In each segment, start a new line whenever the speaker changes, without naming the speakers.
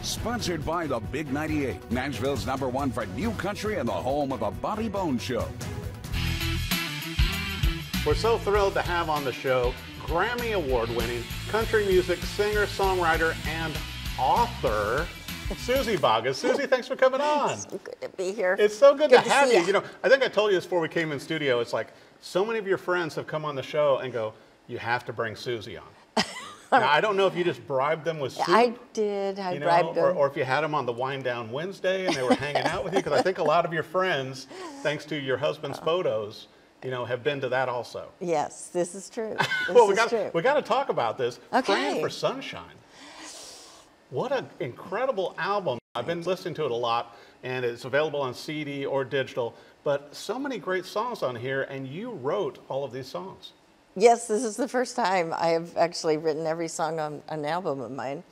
Sponsored by the Big 98, Nashville's #1 for new country and the home of the Bobby Bones Show.
We're so thrilled to have on the show Grammy Award-winning country music singer, songwriter, and author, Suzy Bogguss. Suzy, thanks for coming on.
It's so good to be here.
It's so good to have you. You know, I think I told you this before we came in studio. It's like so many of your friends have come on the show and go, you have to bring Suzy on. Now, I don't know if you just bribed them with soup.
I did. I bribed them.
Or if you had them on the Wind Down Wednesday and they were hanging out with you, because I think a lot of your friends, thanks to your husband's photos, you know, have been to that also.
Yes, this is true.
Well, we got to talk about this.
Okay.
Prayin for Sunshine. What an incredible album. I've been listening to it a lot, and it's available on CD or digital, but so many great songs on here, and you wrote all of these songs.
Yes, this is the first time I have actually written every song on an album of mine.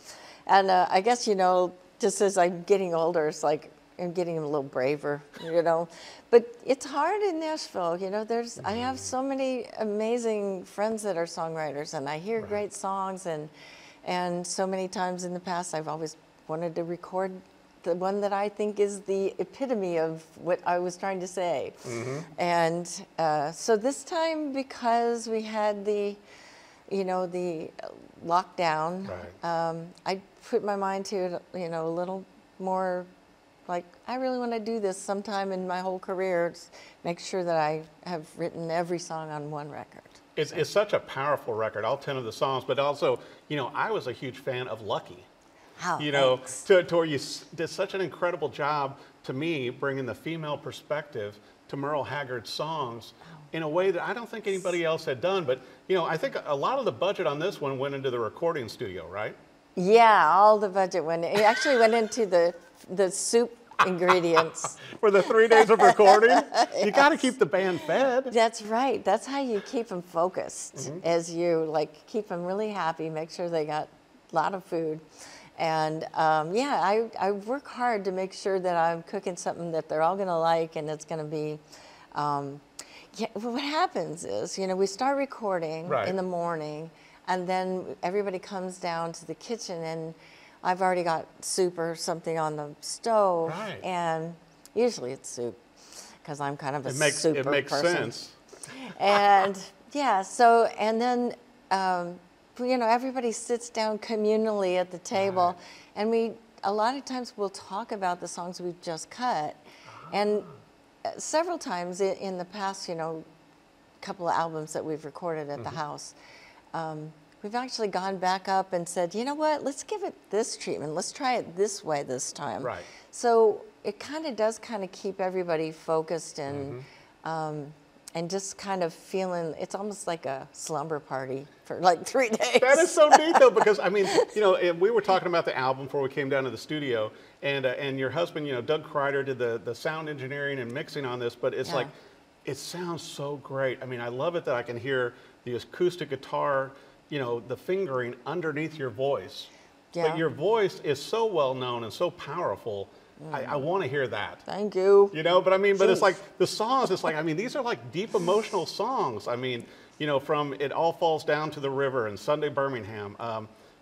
And I guess, you know, just as I'm getting older, it's like I'm getting a little braver, you know. But it's hard in Nashville, you know. I have so many amazing friends that are songwriters, and I hear great songs, and so many times in the past I've always wanted to record the one that I think is the epitome of what I was trying to say. And so this time, because we had the, you know, the lockdown, I put my mind to it, you know, a little more like, I really want to do this sometime in my whole career, make sure that I have written every song on one record.
It's such a powerful record, all 10 of the songs, but also, you know, I was a huge fan of Lucky.
Oh,
you know,
thanks.
to where you did such an incredible job, to me, bringing the female perspective to Merle Haggard's songs in a way that I don't think anybody else had done. But, you know, I think a lot of the budget on this one went into the recording studio, right?
Yeah, all the budget went. It actually went into the soup ingredients.
For the 3 days of recording? You got to keep the band fed.
That's right. That's how you keep them focused, as you, like, keep them really happy, make sure they got a lot of food. And yeah, I work hard to make sure that I'm cooking something that they're all going to like, and it's going to be, yeah, what happens is, you know, we start recording in the morning, and then everybody comes down to the kitchen, and I've already got soup or something on the stove, and usually it's soup, because I'm kind of a super person. It makes sense. And yeah, so, and then, you know, everybody sits down communally at the table, and a lot of times we'll talk about the songs we've just cut. And several times in the past, you know, couple of albums that we've recorded at the house, we've actually gone back up and said, you know what, let's give it this treatment. Let's try it this way this time. So it kind of does kind of keep everybody focused and just kind of feeling, it's almost like a slumber party for like 3 days. That
is so neat though, because I mean, you know, we were talking about the album before we came down to the studio, and your husband, you know, Doug Kreider, did the sound engineering and mixing on this, but it's like, it sounds so great. I mean, I love it that I can hear the acoustic guitar, you know, the fingering underneath your voice. But your voice is so well known and so powerful. I want to hear that.
Thank you.
You know, but I mean, but it's like the songs, it's like, I mean, these are like deep emotional songs. I mean, you know, from It All Falls Down to the River and Sunday Birmingham,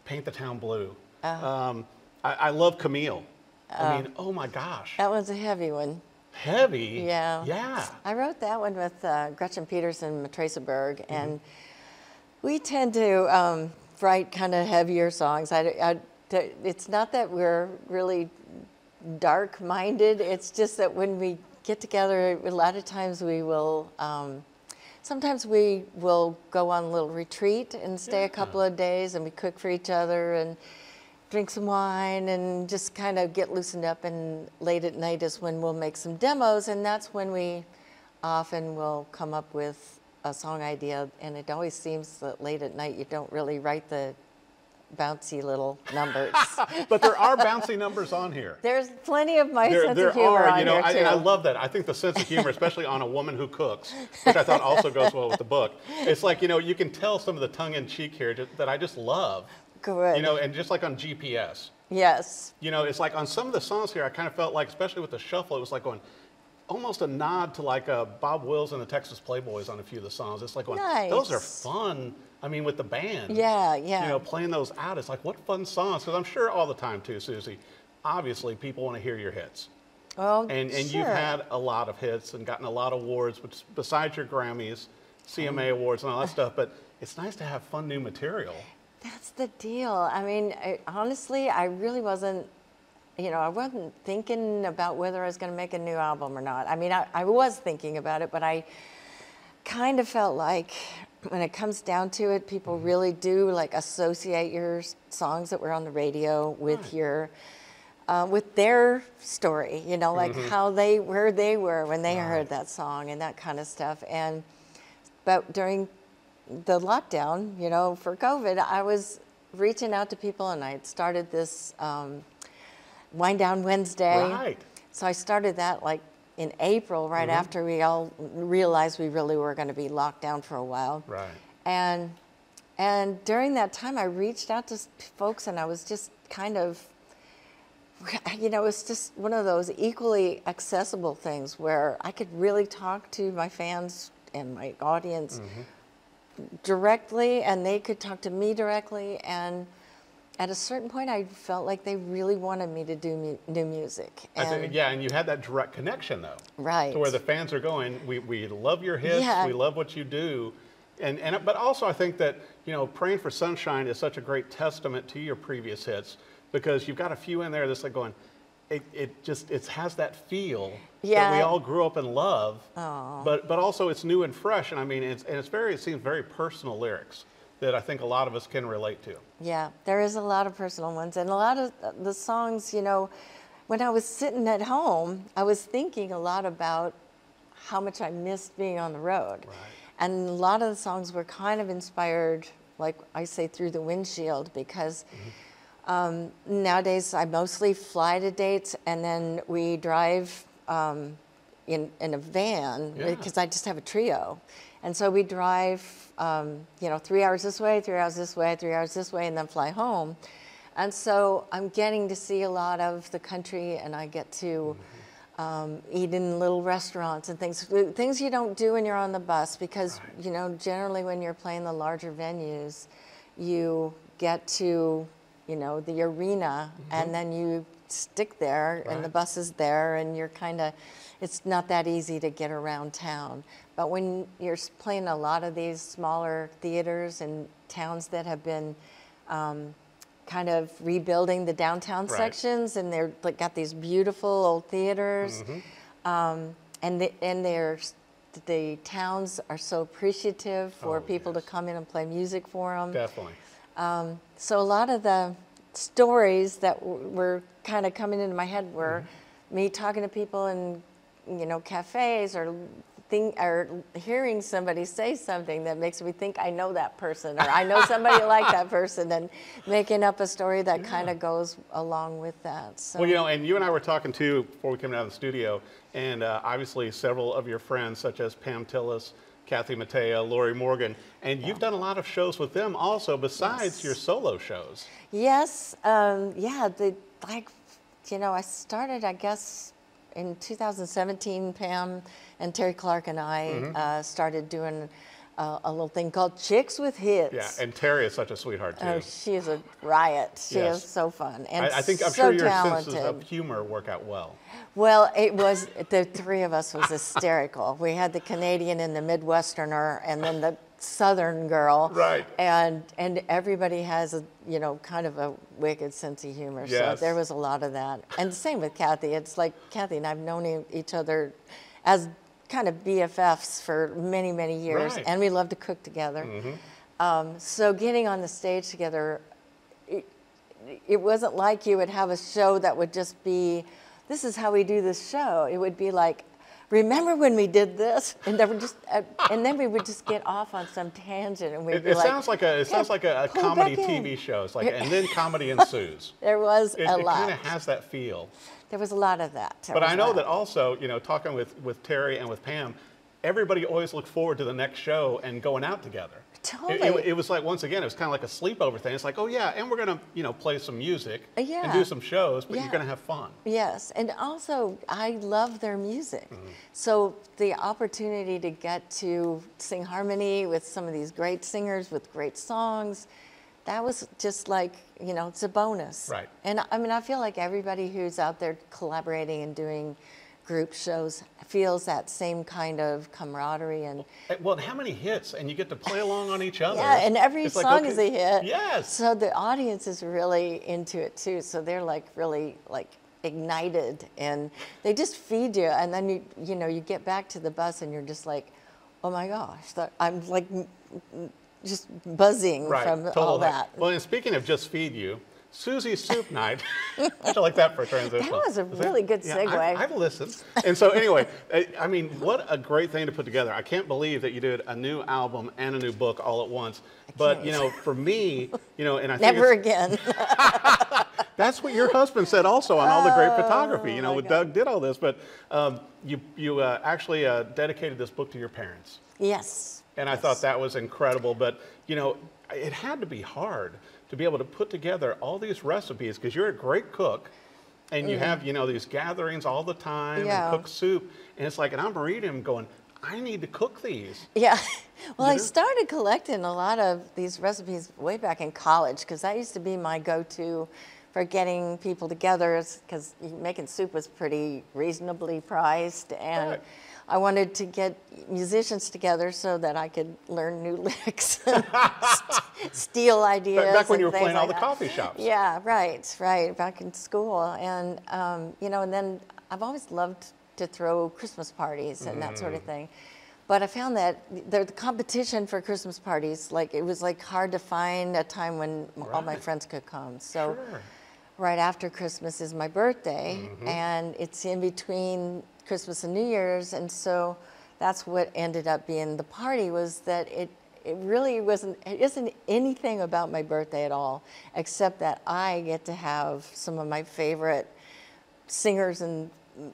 Paint the Town Blue. I love Camille. I mean, oh my gosh.
That was a heavy one.
Heavy?
Yeah.
Yeah.
I wrote that one with Gretchen Peterson and Matresa Berg, and we tend to write kind of heavier songs. It's not that we're really dark-minded, it's just that when we get together, a lot of times we will, sometimes we will go on a little retreat and stay a couple of days, and we cook for each other and drink some wine and just kind of get loosened up, and late at night is when we'll make some demos, and that's when we often will come up with a song idea, and it always seems that late at night you don't really write the bouncy little numbers.
But there are bouncy numbers on here.
There's plenty of my sense of humor on here, too.
And I love that. I think the sense of humor, especially on A Woman Who Cooks, which I thought also goes well with the book. It's like, you know, you can tell some of the tongue-in-cheek here that I just love.
Good.
You know, and just like on GPS.
Yes.
You know, it's like on some of the songs here, I kind of felt like, especially with the shuffle, it was like going, almost a nod to like Bob Wills and the Texas Playboys on a few of the songs. It's like, going,
Nice.
those are fun. I mean, with the band.
Yeah, yeah.
You know, playing those out, it's like, what fun songs. Because I'm sure all the time too, Suzy, obviously people want to hear your hits.
Well,
And
sure.
you've had a lot of hits and gotten a lot of awards, besides your Grammys, CMA awards and all that stuff. But it's nice to have fun new material.
That's the deal. I mean, honestly, I really wasn't, you know, I wasn't thinking about whether I was going to make a new album or not. I mean, I was thinking about it, but I kind of felt like when it comes down to it, people really do like associate your songs that were on the radio with your, with their story, you know, like where they were when they heard that song and that kind of stuff. But during the lockdown, you know, for COVID, I was reaching out to people, and I had started this Wind Down Wednesday.
Right.
So I started that like in April, right after we all realized we really were going to be locked down for a while.
Right.
And during that time, I reached out to folks, and I was just kind of, you know, it's just one of those equally accessible things where I could really talk to my fans and my audience directly, and they could talk to me directly. And at a certain point, I felt like they really wanted me to do new music. And
Yeah, and you had that direct connection, though.
Right.
To where the fans are going, we love your hits, we love what you do. But also I think that, you know, Praying for Sunshine is such a great testament to your previous hits, because you've got a few in there that's like going, it has that feel that we all grew up and love, but also it's new and fresh. And I mean, it seems very personal lyrics that I think a lot of us can relate to.
Yeah, there is a lot of personal ones, and a lot of the songs, you know, when I was sitting at home, I was thinking a lot about how much I missed being on the road.
Right.
And a lot of the songs were kind of inspired, like I say, through the windshield, because nowadays I mostly fly to dates, and then we drive in a van, because I just have a trio. And so we drive, you know, 3 hours this way, 3 hours this way, 3 hours this way, and then fly home. And so I'm getting to see a lot of the country, and I get to eat in little restaurants and things you don't do when you're on the bus, because, you know, generally when you're playing the larger venues, you get to, you know, the arena, and then you stick there, and the bus is there, and you're kind of, it's not that easy to get around town. But when you're playing a lot of these smaller theaters in towns that have been kind of rebuilding the downtown sections, and they're like got these beautiful old theaters, and the towns are so appreciative for people to come in and play music for them.
Definitely.
So a lot of the stories that were kind of coming into my head were me talking to people in, you know, cafes, or hearing somebody say something that makes me think I know that person, or I know somebody like that person, and making up a story that kind of goes along with that. So.
Well, you know, and you and I were talking too before we came out of the studio, and obviously several of your friends, such as Pam Tillis, Kathy Mattea, Lorrie Morgan, and you've done a lot of shows with them also, besides your solo shows.
Yes, like, you know, I started, I guess, in 2017, Pam and Terri Clark and I started doing a little thing called Chicks with Hits.
Yeah, and Terri is such a sweetheart too.
Oh, she is a riot. She is so fun, and
I'm
so
sure your
talented.
senses of humor work out well.
Well, it was, the three of us was hysterical. We had the Canadian and the Midwesterner, and then the Southern girl.
Right.
And everybody has a, you know, kind of a wicked sense of humor.
Yes.
So there was a lot of that. And the same with Kathy. It's like Kathy and I've known each other as kind of BFFs for many, many years.
Right.
And we love to cook together. So getting on the stage together, it wasn't like you would have a show that would just be, this is how we do this show. It would be like, remember when we did this? And then we would just get off on some tangent, and we'd be like,
sounds like a comedy TV show. It's like, and then comedy ensues.
There was a lot.
It kind of has that feel.
There was a lot of that.
But I know that also, you know, talking with Terri and with Pam, everybody always looked forward to the next show and going out together.
Totally.
It was like, once again, it was kind of like a sleepover thing. It's like, oh yeah, and we're gonna, play some music
Yeah.
and do some shows, but
Yeah.
you're gonna have fun.
Yes, and also I love their music. So the opportunity to get to sing harmony with some of these great singers with great songs, that was just like, it's a bonus.
Right.
And I mean, I feel like everybody who's out there collaborating and doing group shows feels that same kind of camaraderie and
Well, how many hits, and you get to play along on each other.
yeah, and every
It's like,
song
okay,
is a hit.
Yes.
So the audience is really into it too. So they're like really like ignited, and they just feed you. And then you get back to the bus, and you're just like, oh my gosh, I'm like just buzzing
Right,
from
totally.
all that.
Well, and speaking of just feed you, Suzy's Soup Night. I like that for a transition.
That was a really good segue.
Yeah, I've listened. And so anyway, I mean, what a great thing to put together. I can't believe that you did a new album and a new book all at once. But, for me, and I think
Never again.
that's what your husband said also on all the great photography.
my
With
God.
Doug did all this. But you actually dedicated this book to your parents.
Yes.
And I thought that was incredible. But, it had to be hard to be able to put together all these recipes, because you're a great cook and you have, these gatherings all the time
Yeah.
and cook soup. And it's like, and I'm reading them going, I need to cook these.
Yeah. Well, I started collecting a lot of these recipes way back in college, because that used to be my go-to for getting people together, because making soup was pretty reasonably priced. And
Right.
I wanted to get musicians together so that I could learn new licks and steal ideas.
Back when you
and
were playing
things
all
like
the
that.
coffee shops.
Yeah, right, back in school. And, and then I've always loved to throw Christmas parties and that sort of thing. But I found that the competition for Christmas parties, it was hard to find a time when all my friends could come. So
Sure.
right after Christmas is my birthday, and it's in between Christmas and New Year's, and so that's what ended up being the party, was that it really isn't anything about my birthday at all, except that I get to have some of my favorite singers and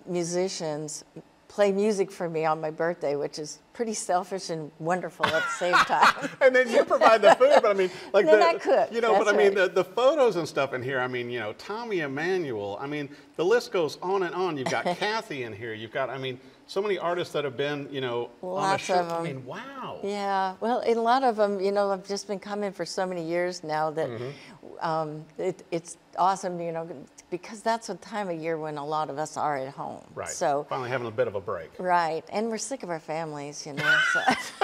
musicians play music for me on my birthday, which is pretty selfish and wonderful at the same time.
And then you provide the food, but I mean,
Then I cook,
but I
that's
mean,
right.
the photos and stuff in here, I mean, Tommy Emmanuel, I mean, the list goes on and on. You've got Kathy in here. You've got, I mean, so many artists that have been, on the
Lots
show.
of them.
I mean, wow.
Yeah, well, a lot of them, I've just been coming for so many years now that it's awesome, because that's a time of year when a lot of us are at home.
Right.
So,
finally having a bit of a break.
right, and we're sick of our families, So.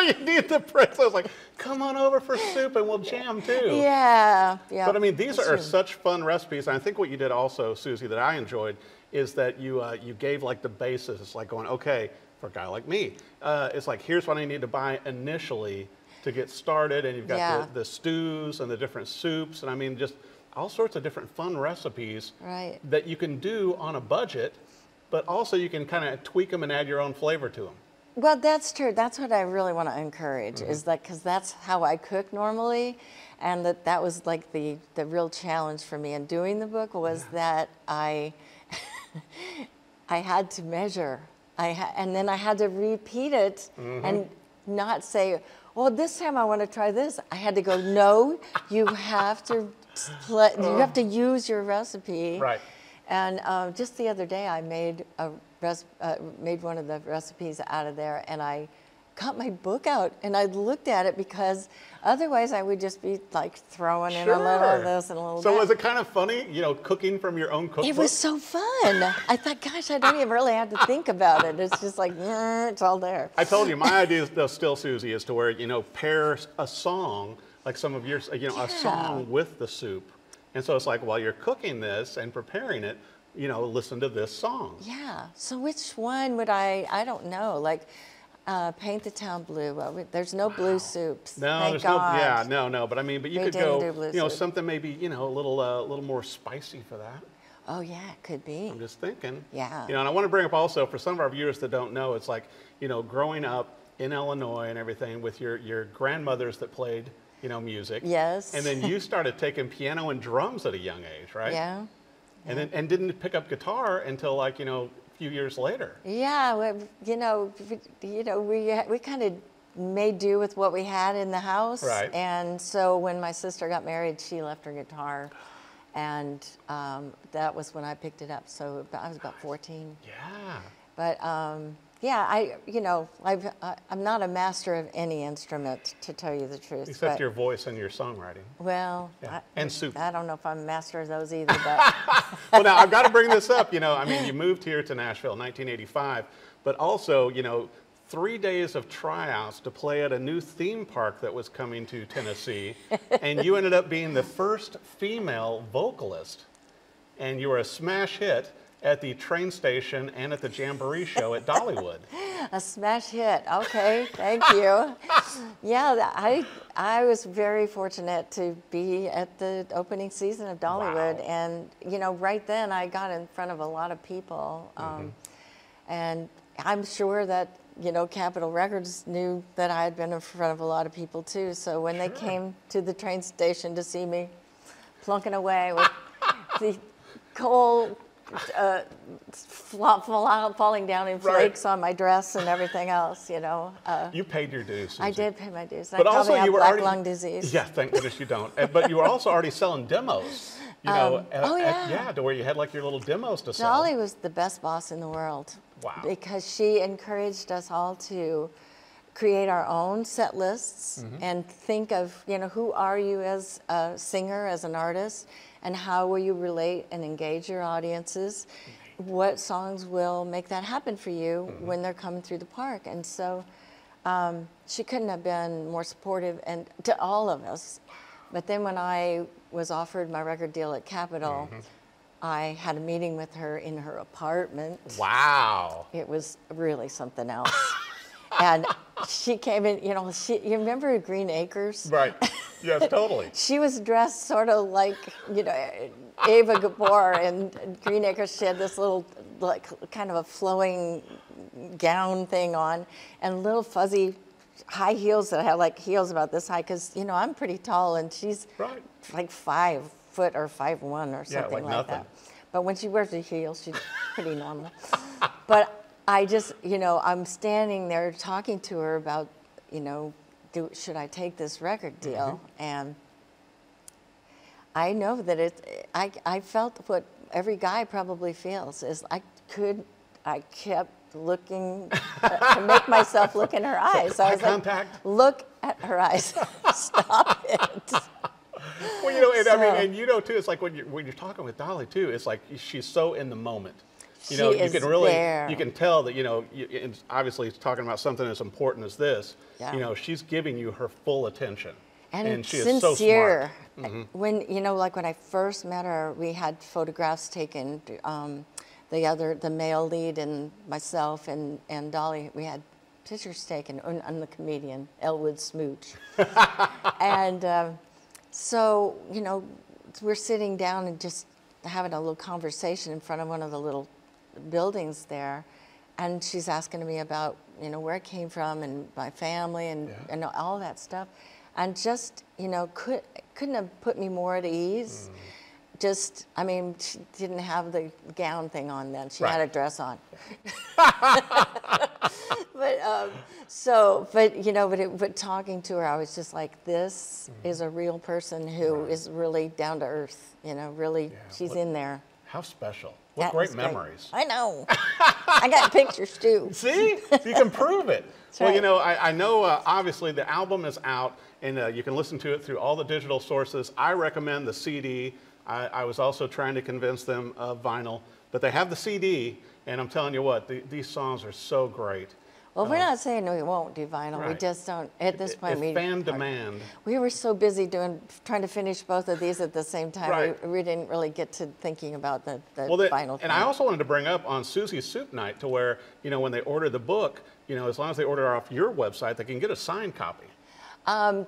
You need the break. So I was like, come on over for soup and we'll jam too.
Yeah.
But I mean, these
that's
are
true.
such fun recipes. And I think what you did also, Suzy, that I enjoyed is that you gave the basis. It's like going, okay, for a guy like me, it's like, here's what I need to buy initially to get started. And you've got the stews and the different soups. And I mean, just all sorts of different fun recipes
Right.
that you can do on a budget, but also you can kind of tweak them and add your own flavor to them.
Well, that's true. That's what I really want to encourage, is that, because that's how I cook normally, and that was the real challenge for me in doing the book, was that I had to measure, and then I had to repeat it and not say, well, this time I want to try this. I had to go, no, you have to use your recipe.
Right.
And just the other day, I made made one of the recipes out of there, and I got my book out and I looked at it, because otherwise I would just be throwing in a little of this and a little
So
that.
was it kind of funny, cooking from your own cookbook?
It was so fun. I thought, gosh, I don't even really have to think about it. It's just it's all there.
I told you, my idea though, still, Suzy, is to where, pair a song, like some of your, a song with the soup. And so it's like, while you're cooking this and preparing it, listen to this song.
Yeah. So which one would I don't know. Paint the Town Blue. Well, there's no blue soups.
No,
Thank
there's
God.
no. But I mean, but you
They
could
didn't
go,
do blue soup.
something maybe, a little more spicy for that.
Oh, yeah, it could be.
I'm just thinking.
Yeah.
And I want to bring up also, for some of our viewers that don't know, it's like, growing up in Illinois and everything with your grandmothers that played, music.
Yes.
And then you started taking piano and drums at a young age, right?
Yeah.
And then didn't pick up guitar until few years later.
Yeah, we kind of made do with what we had in the house.
Right.
And so when my sister got married, she left her guitar, and that was when I picked it up. So I was about 14.
Yeah.
But yeah, I'm not a master of any instrument, to tell you the truth.
Except your voice and your songwriting.
Well,
yeah. And soup.
I don't know if I'm a master of those either. But
well, now I've got to bring this up. I mean, you moved here to Nashville in 1985, but also, 3 days of tryouts to play at a new theme park that was coming to Tennessee, and you ended up being the first female vocalist, and you were a smash hit at the train station and at the Jamboree show at Dollywood.
A smash hit. Okay, thank you. Yeah, I was very fortunate to be at the opening season of Dollywood.
Wow.
And, right then I got in front of a lot of people. And I'm sure that, Capitol Records knew that I had been in front of a lot of people too. So when they came to the train station to see me plunking away with the coal falling down in flakes on my dress and everything else,
You paid your dues, Suzy.
I did pay my dues.
But
I
also,
probably
you were
have
already
black lung disease.
Yeah, thank goodness you don't. But you were also already selling demos. To where you had like your little demos to sell.
Dolly was the best boss in the world.
Wow.
Because she encouraged us all to create our own set lists and think of, who are you as a singer, as an artist, and how will you relate and engage your audiences? What songs will make that happen for you when they're coming through the park? And so she couldn't have been more supportive and to all of us. But then when I was offered my record deal at Capitol, I had a meeting with her in her apartment.
Wow.
It was really something else. And she came in, you remember Green Acres?
Right. Yes, totally.
She was dressed sort of like, Ava Gabor in Green Acres. She had this little, kind of a flowing gown thing on and little fuzzy high heels that had like heels about this high, because, I'm pretty tall and she's like 5 foot or 5'1" or something like that. But when she wears the heels, she's pretty normal. But I just, I'm standing there talking to her about, should I take this record deal? And I know that I felt what every guy probably feels is I kept looking to make myself look in her eyes. So I was like, look at her eyes. Stop it.
Well, and too, it's like when you're talking with Dolly too, it's like she's so in the moment. You can really, you can tell that, and obviously talking about something as important as this, she's giving you her full attention. And she is so smart.
When, when I first met her, we had photographs taken, the male lead and myself and Dolly, we had pictures taken on the comedian, Elwood Smooch. And so, we're sitting down and just having a little conversation in front of one of the little buildings there, and she's asking me about where I came from and my family and all that stuff, and just couldn't have put me more at ease. Just, she didn't have the gown thing on then. She had a dress on. But talking to her, I was just like, this is a real person who is really down to earth. Really, she's in there.
How special. What great memories.
I know. I got pictures too.
See? You can prove it. Well, I know obviously the album is out and you can listen to it through all the digital sources. I recommend the CD. I was also trying to convince them of vinyl, but they have the CD, and I'm telling you what, these songs are so great.
Well, we're not saying we won't do vinyl. We just don't, at this point.
It's fan demand.
We were so busy trying to finish both of these at the same time. We didn't really get to thinking about the vinyl thing.
And I also wanted to bring up on Suzy's Soup Night to where, when they order the book, as long as they order off your website, they can get a signed copy.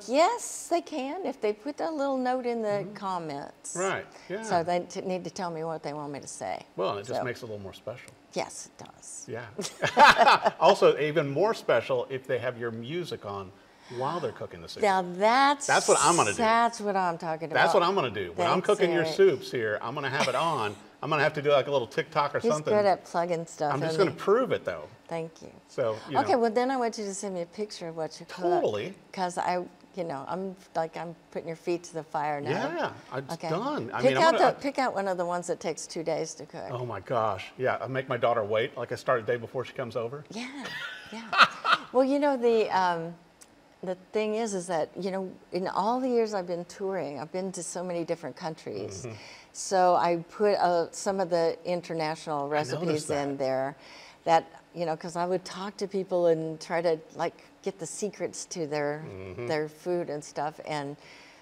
Yes, they can, if they put a little note in the comments.
Right, yeah.
So they need to tell me what they want me to say.
Well, and it just makes it a little more special.
Yes, it does.
Yeah. Also, even more special if they have your music on while they're cooking the soup.
Now that's
what I'm going to do.
That's what I'm talking about.
That's what I'm going to do. When I'm cooking your soups here, I'm going to have it on I'm going to have to do like a little TikTok or
He's
something.
good at plugging stuff.
I'm just going to prove it, though.
Thank you.
So,
okay, well, then I want you to send me a picture of what you cook.
Totally.
Because I'm putting your feet to the fire now.
Yeah, it's done.
Pick out one of the ones that takes 2 days to cook.
Oh my gosh, yeah. I make my daughter wait, like I start a day before she comes over.
Yeah, yeah. Well, the thing is that, in all the years I've been touring, I've been to so many different countries. So I put some of the international recipes in there that, because I would talk to people and try to get the secrets to their food and stuff. And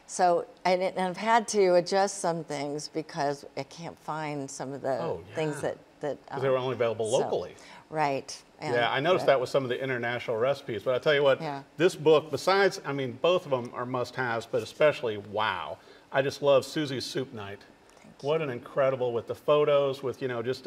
so, and I've had to adjust some things because I can't find some of the things that
they were only available locally.
Right. And,
I noticed that with some of the international recipes. But I tell you what, this book, besides, both of them are must-haves, but especially, wow. I just love Suzy's Soup Night. What an incredible, with the photos, with, just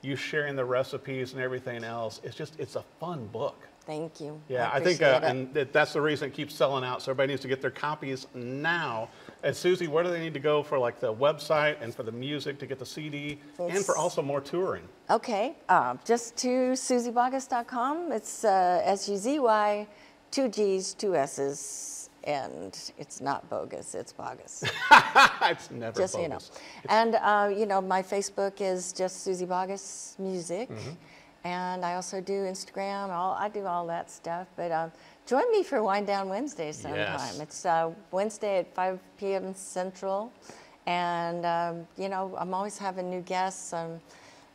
you sharing the recipes and everything else. It's a fun book.
Thank you.
Yeah, I think, and that's the reason it keeps selling out. So everybody needs to get their copies now. And Suzy, where do they need to go for the website and for the music to get the CD and for also more touring?
Okay, just to SuzyBogguss.com. It's SUZY, 2 G's, 2 S's, and it's not bogus, it's Bogguss.
It's never
just,
bogus.
And, my Facebook is just Suzy Bogguss Music. And I also do Instagram. I do all that stuff. But join me for Wind Down Wednesday sometime.
Yes.
It's Wednesday at 5 p.m. Central. And, I'm always having new guests.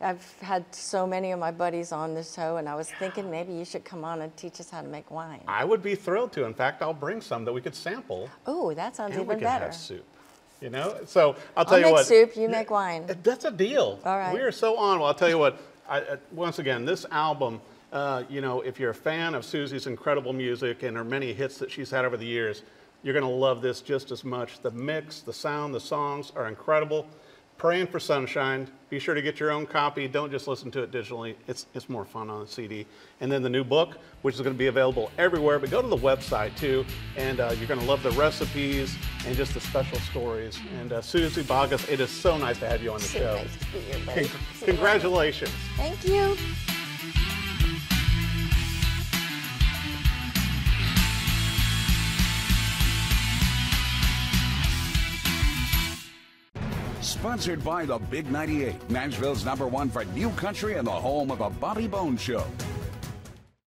I've had so many of my buddies on the show, and I was thinking maybe you should come on and teach us how to make wine.
I would be thrilled to. In fact, I'll bring some that we could sample.
Oh, that sounds even
better.
better.
Have soup. So I'll tell you what.
I'll make soup, you make wine.
That's a deal.
All right.
We are so on. Well, I'll tell you what. Once again, this album, if you're a fan of Suzy's incredible music and her many hits that she's had over the years, you're going to love this just as much. The mix, the sound, the songs are incredible. Prayin for Sunshine. Be sure to get your own copy. Don't just listen to it digitally. It's more fun on the CD. And then the new book, which is going to be available everywhere. But go to the website, too, and you're going to love the recipes and just the special stories. And Suzy Bogguss, it is so nice to have you on the show.
Nice to be here, buddy.
Congratulations.
Thank you.
Sponsored by the Big 98, Nashville's #1 for new country and the home of the Bobby Bones Show.